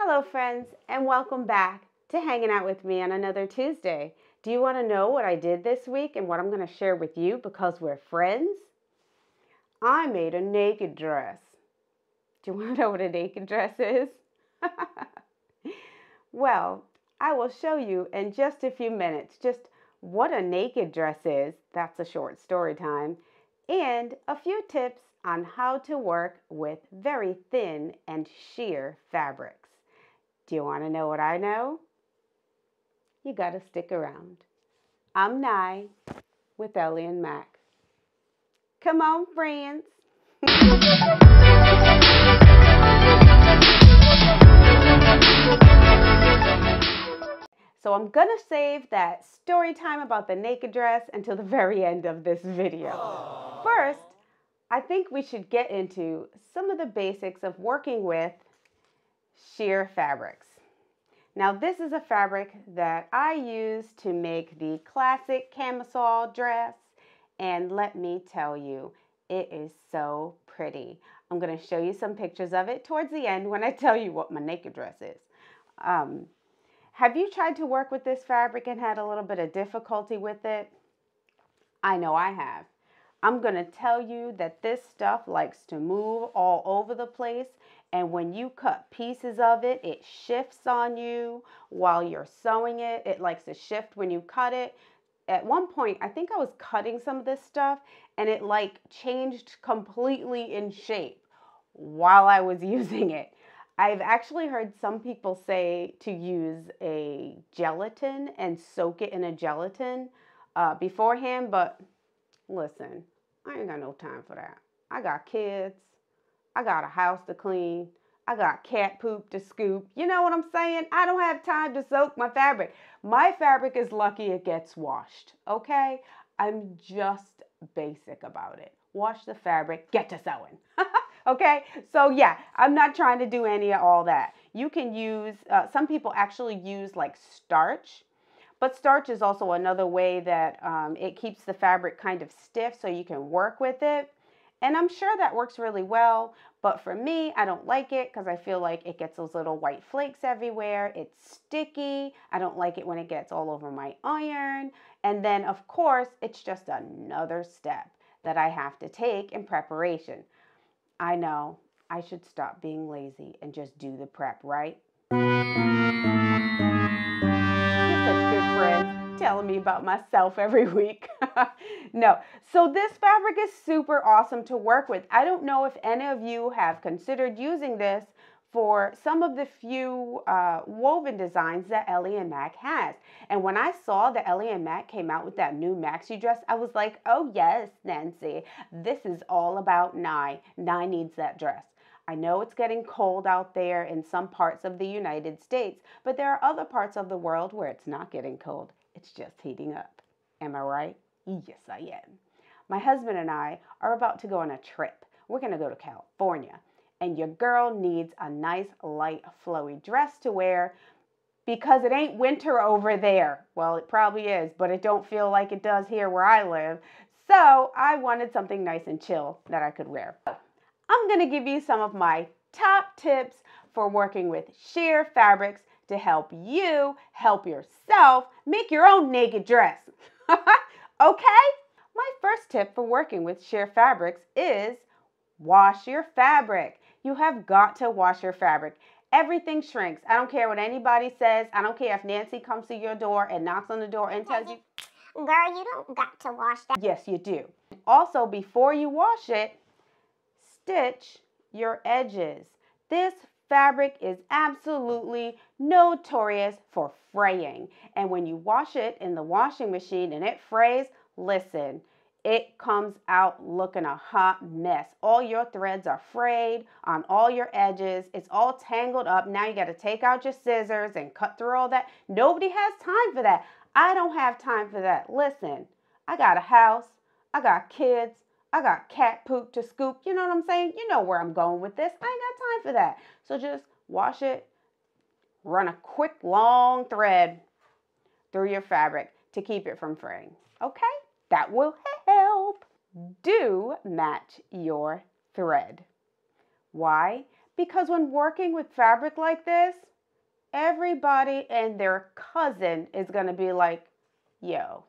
Hello friends, and welcome back to hanging out with me on another Tuesday. Do you want to know what I did this week and what I'm going to share with you because we're friends? I made a naked dress. Do you want to know what a naked dress is? Well, I will show you in just a few minutes just what a naked dress is. That's a short story time. And a few tips on how to work with very thin and sheer fabrics. Do you want to know what I know? You got to stick around. I'm Nye with Ellie and Mac. Come on, friends. So I'm going to save that story time about the naked dress until the very end of this video. Aww. First, I think we should get into some of the basics of working with sheer fabrics. Now this is a fabric that I use to make the Classic Camisole dress, and let me tell you, it is so pretty. I'm going to show you some pictures of it towards the end when I tell you what my naked dress is. Have you tried to work with this fabric and had a little bit of difficulty with it? I know I have. I'm going to tell you that this stuff likes to move all over the place, and when you cut pieces of it, it shifts on you while you're sewing it. It likes to shift when you cut it. At one point, I think I was cutting some of this stuff, and it like changed completely in shape while I was using it. I've actually heard some people say to use a gelatin and soak it in a gelatin beforehand, but listen, I ain't got no time for that. I got kids. I got a house to clean. I got cat poop to scoop. You know what I'm saying? I don't have time to soak my fabric. My fabric is lucky it gets washed, okay? I'm just basic about it. Wash the fabric, get to sewing. Okay? So yeah, I'm not trying to do any of all that. You can use, some people actually use like starch. But starch is also another way that it keeps the fabric kind of stiff so you can work with it. And I'm sure that works really well. But for me, I don't like it because I feel like it gets those little white flakes everywhere. It's sticky. I don't like it when it gets all over my iron. And then, of course, it's just another step that I have to take in preparation. I know I should stop being lazy and just do the prep, right? Such good friends telling me about myself every week. No, so this fabric is super awesome to work with. I don't know if any of you have considered using this for some of the few woven designs that Ellie and Mac has. And when I saw that Ellie and Mac came out with that new Maxi dress, I was like, oh yes, Nancy, this is all about Nye. Nye needs that dress. I know it's getting cold out there in some parts of the United States, but there are other parts of the world where it's not getting cold. It's just heating up. Am I right? Yes, I am. My husband and I are about to go on a trip. We're going to go to California, and your girl needs a nice, light, flowy dress to wear because it ain't winter over there. Well, it probably is, but it don't feel like it does here where I live. So I wanted something nice and chill that I could wear. I'm going to give you some of my top tips for working with sheer fabrics to help you help yourself make your own naked dress. Okay? My first tip for working with sheer fabrics is wash your fabric. You have got to wash your fabric. Everything shrinks. I don't care what anybody says. I don't care if Nancy comes to your door and knocks on the door and tells you, girl, you don't got to wash that. Yes, you do. Also, before you wash it, stitch your edges. This fabric is absolutely notorious for fraying. And when you wash it in the washing machine and it frays, listen, it comes out looking a hot mess. All your threads are frayed on all your edges. It's all tangled up. Now you got to take out your scissors and cut through all that. Nobody has time for that. I don't have time for that. Listen, I got a house. I got kids. I got cat poop to scoop. You know what I'm saying? You know where I'm going with this. I ain't got time for that. So just wash it. Run a quick, long thread through your fabric to keep it from fraying. Okay? That will help. Do match your thread. Why? Because when working with fabric like this, everybody and their cousin is going to be like, yo.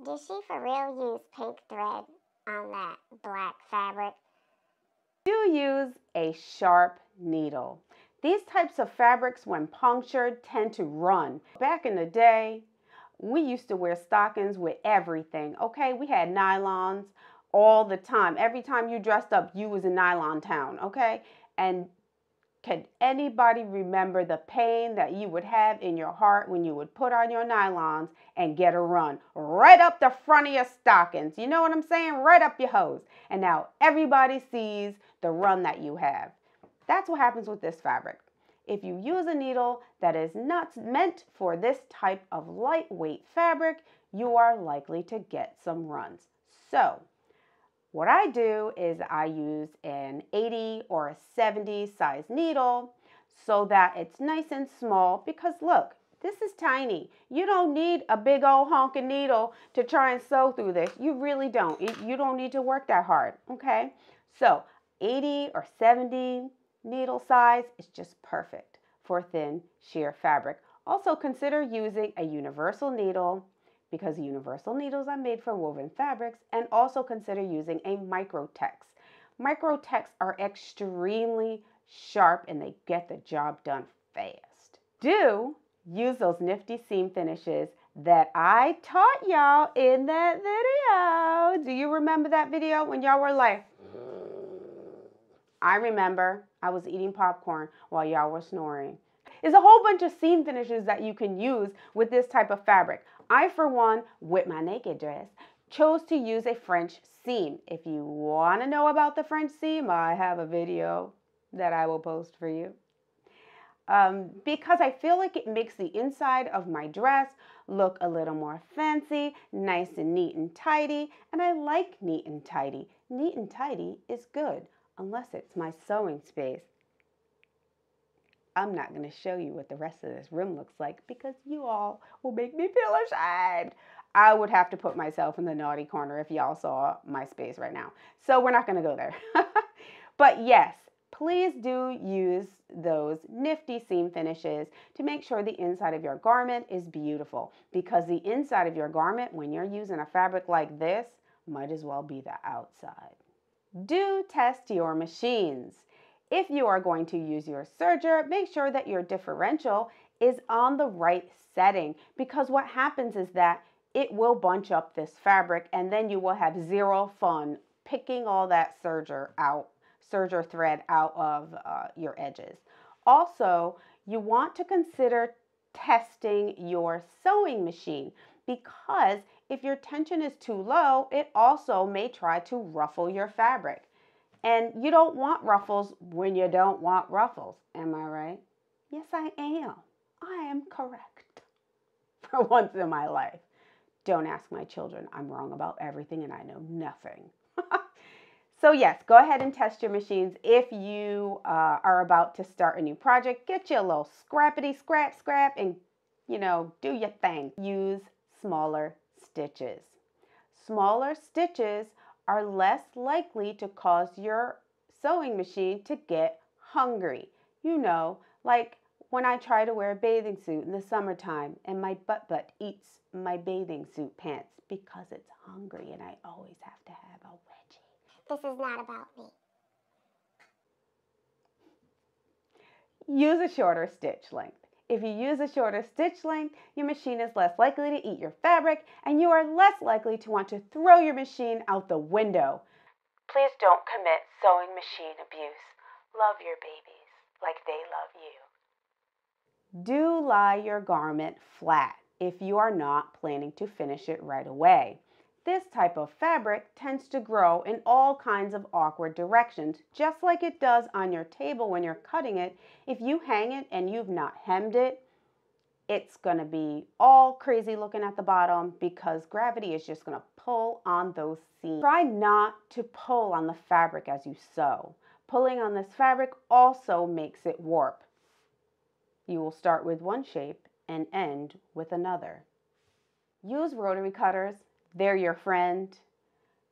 Did she for real use pink thread on that black fabric? Do use a sharp needle. These types of fabrics, when punctured, tend to run. Back in the day, we used to wear stockings with everything, okay? We had nylons all the time. Every time you dressed up, you was in nylon town, okay? And can anybody remember the pain that you would have in your heart when you would put on your nylons and get a run right up the front of your stockings? You know what I'm saying? Right up your hose. And now everybody sees the run that you have. That's what happens with this fabric. If you use a needle that is not meant for this type of lightweight fabric, you are likely to get some runs. So, what I do is I use an 80 or a 70 size needle so that it's nice and small, because look, this is tiny. You don't need a big old honking needle to try and sew through this. You really don't. You don't need to work that hard, okay? So 80 or 70 needle size is just perfect for thin sheer fabric. Also consider using a universal needle, because universal needles are made for woven fabrics, and also consider using a microtex. Microtex are extremely sharp and they get the job done fast. Do use those nifty seam finishes that I taught y'all in that video. Do you remember that video when y'all were like, I remember I was eating popcorn while y'all were snoring. There's a whole bunch of seam finishes that you can use with this type of fabric. I, for one, with my naked dress, chose to use a French seam. If you want to know about the French seam, I have a video that I will post for you. Because I feel like it makes the inside of my dress look a little more fancy, nice and neat and tidy, and I like neat and tidy. Neat and tidy is good, unless it's my sewing space. I'm not going to show you what the rest of this room looks like because you all will make me feel ashamed. I would have to put myself in the naughty corner if y'all saw my space right now. So we're not going to go there. But yes, please do use those nifty seam finishes to make sure the inside of your garment is beautiful, because the inside of your garment, when you're using a fabric like this, might as well be the outside. Do test your machines. If you are going to use your serger, make sure that your differential is on the right setting, because what happens is that it will bunch up this fabric and then you will have zero fun picking all that serger thread out of your edges. Also, you want to consider testing your sewing machine, because if your tension is too low, it also may try to ruffle your fabric. And you don't want ruffles when you don't want ruffles. Am I right? Yes, I am. I am correct. For once in my life. Don't ask my children. I'm wrong about everything and I know nothing. So yes, go ahead and test your machines. If you are about to start a new project, get you a little scrappity scrap and, do your thing. Use smaller stitches. Smaller stitches are less likely to cause your sewing machine to get hungry. Like when I try to wear a bathing suit in the summertime and my butt eats my bathing suit pants because it's hungry and I always have to have a wedgie. This is not about me. Use a shorter stitch length. If you use a shorter stitch length, your machine is less likely to eat your fabric and you are less likely to want to throw your machine out the window. Please don't commit sewing machine abuse. Love your babies like they love you. Do lie your garment flat if you are not planning to finish it right away. This type of fabric tends to grow in all kinds of awkward directions, just like it does on your table when you're cutting it. If you hang it and you've not hemmed it, it's going to be all crazy looking at the bottom because gravity is just going to pull on those seams. Try not to pull on the fabric as you sew. Pulling on this fabric also makes it warp. You will start with one shape and end with another. Use rotary cutters. They're your friend.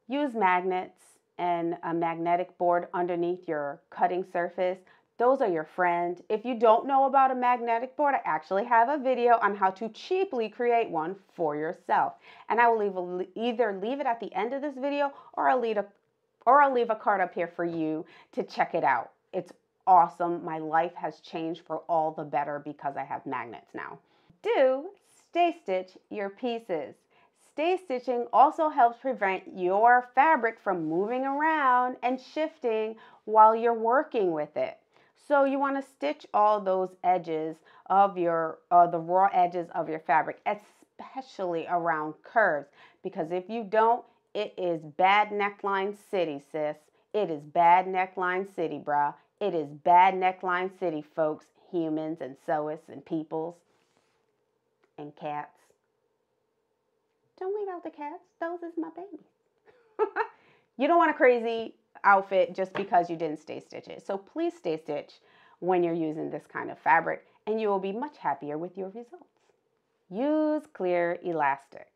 Use magnets and a magnetic board underneath your cutting surface. Those are your friend. If you don't know about a magnetic board, I actually have a video on how to cheaply create one for yourself. And I will either leave it at the end of this video, or I'll leave a card up here for you to check it out. It's awesome. My life has changed for all the better because I have magnets now. Do stay stitch your pieces. Stay stitching also helps prevent your fabric from moving around and shifting while you're working with it. So you want to stitch all those edges of the raw edges of your fabric, especially around curves, because if you don't, it is bad neckline city, sis. It is bad neckline city, brah. It is bad neckline city, folks, humans and sewists and peoples and cats. Don't leave out the cats. Those is my babies. You don't want a crazy outfit just because you didn't stay stitch it. So please stay stitch when you're using this kind of fabric, and you will be much happier with your results. Use clear elastic.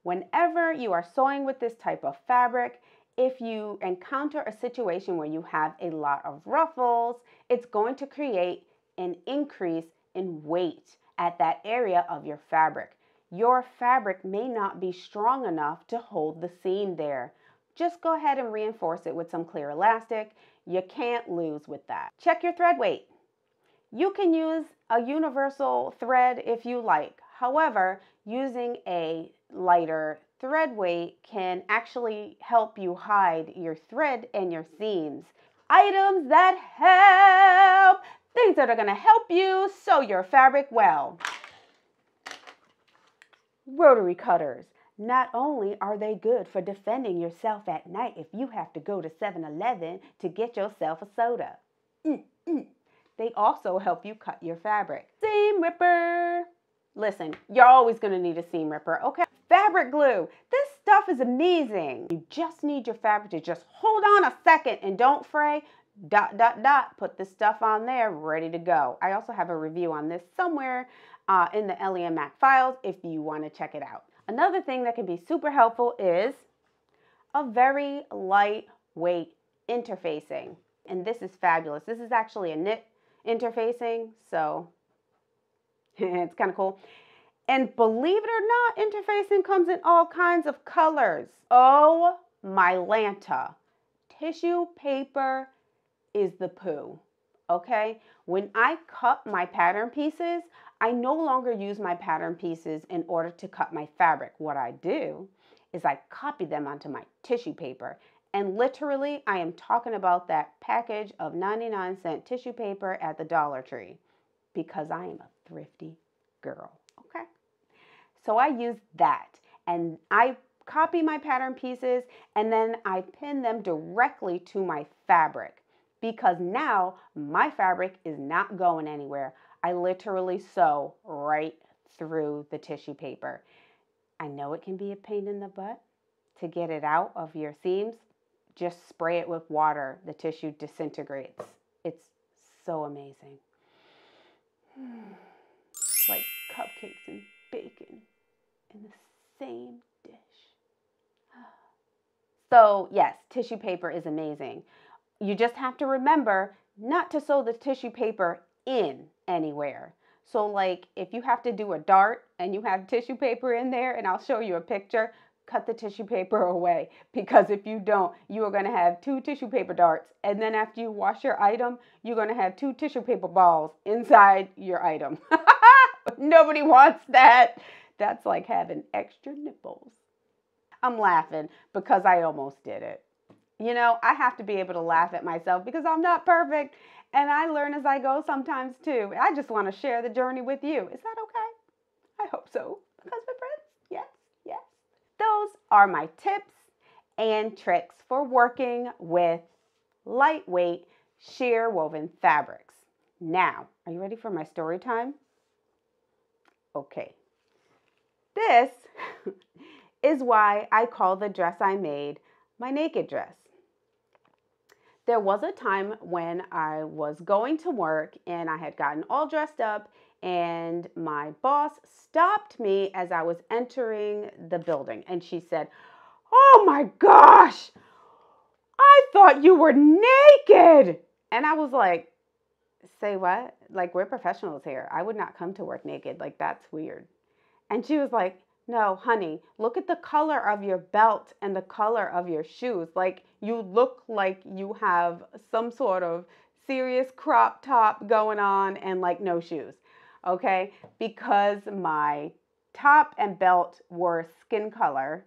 Whenever you are sewing with this type of fabric, if you encounter a situation where you have a lot of ruffles, it's going to create an increase in weight at that area of your fabric. Your fabric may not be strong enough to hold the seam there. Just go ahead and reinforce it with some clear elastic. You can't lose with that. Check your thread weight. You can use a universal thread if you like. However, using a lighter thread weight can actually help you hide your thread and your seams. Items that help, things that are going to help you sew your fabric well. Rotary cutters. Not only are they good for defending yourself at night if you have to go to 7-Eleven to get yourself a soda. They also help you cut your fabric. Seam ripper. Listen, you're always going to need a seam ripper, okay? Fabric glue. This stuff is amazing. You just need your fabric to just hold on a second and don't fray. ... Put this stuff on there, ready to go. I also have a review on this somewhere in the Ellie and Mac files if you want to check it out. Another thing that can be super helpful is a very lightweight interfacing. And this is fabulous. This is actually a knit interfacing, so it's kind of cool. And believe it or not, interfacing comes in all kinds of colors. Oh my Lanta. Tissue paper is the poo, okay? When I cut my pattern pieces, I no longer use my pattern pieces in order to cut my fabric. What I do is I copy them onto my tissue paper. And literally, I am talking about that package of 99-cent tissue paper at the Dollar Tree because I am a thrifty girl, okay? So I use that, and I copy my pattern pieces, and then I pin them directly to my fabric because now my fabric is not going anywhere. I literally sew right through the tissue paper. I know it can be a pain in the butt to get it out of your seams. Just spray it with water. The tissue disintegrates. It's so amazing. It's like cupcakes and bacon in the same dish. So yes, tissue paper is amazing. You just have to remember not to sew the tissue paper in anywhere. So like if you have to do a dart and you have tissue paper in there, and I'll show you a picture, cut the tissue paper away, because if you don't, you are going to have 2 tissue paper darts, and then after you wash your item, you're going to have 2 tissue paper balls inside your item. Nobody wants that. That's like having extra nipples. I'm laughing because I almost did it. You know, I have to be able to laugh at myself because I'm not perfect, and I learn as I go sometimes too. I just want to share the journey with you. Is that okay? I hope so, because we're friends. Yes, yes. Those are my tips and tricks for working with lightweight sheer woven fabrics. Now, are you ready for my story time? Okay. This is why I call the dress I made my naked dress. There was a time when I was going to work and I had gotten all dressed up, and my boss stopped me as I was entering the building, and she said, "Oh my gosh, I thought you were naked." And I was like, say what? Like, we're professionals here. I would not come to work naked. Like, that's weird. And she was like, no, honey, look at the color of your belt and the color of your shoes. Like, you look like you have some sort of serious crop top going on and like no shoes. Okay? Because my top and belt were skin color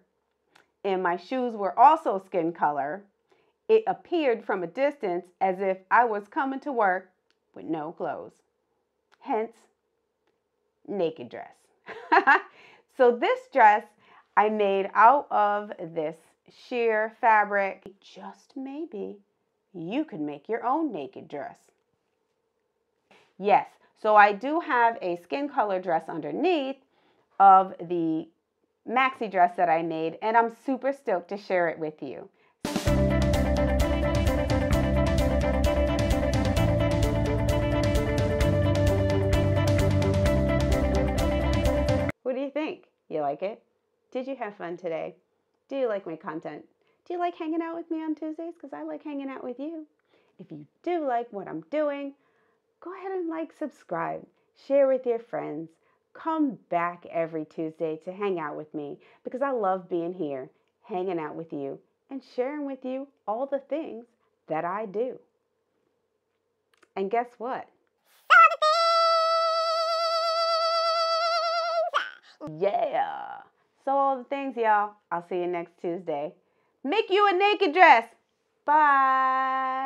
and my shoes were also skin color, it appeared from a distance as if I was coming to work with no clothes. Hence, naked dress. So this dress I made out of this sheer fabric. Just maybe you could make your own naked dress. Yes, so I do have a skin color dress underneath of the maxi dress that I made, and I'm super stoked to share it with you. What do you think? You like it? Did you have fun today? Do you like my content? Do you like hanging out with me on Tuesdays? Because I like hanging out with you. If you do like what I'm doing, go ahead and like, subscribe, share with your friends. Come back every Tuesday to hang out with me because I love being here, hanging out with you, and sharing with you all the things that I do. And guess what? Yeah. So all the things, y'all. I'll see you next Tuesday. Make you a naked dress. Bye.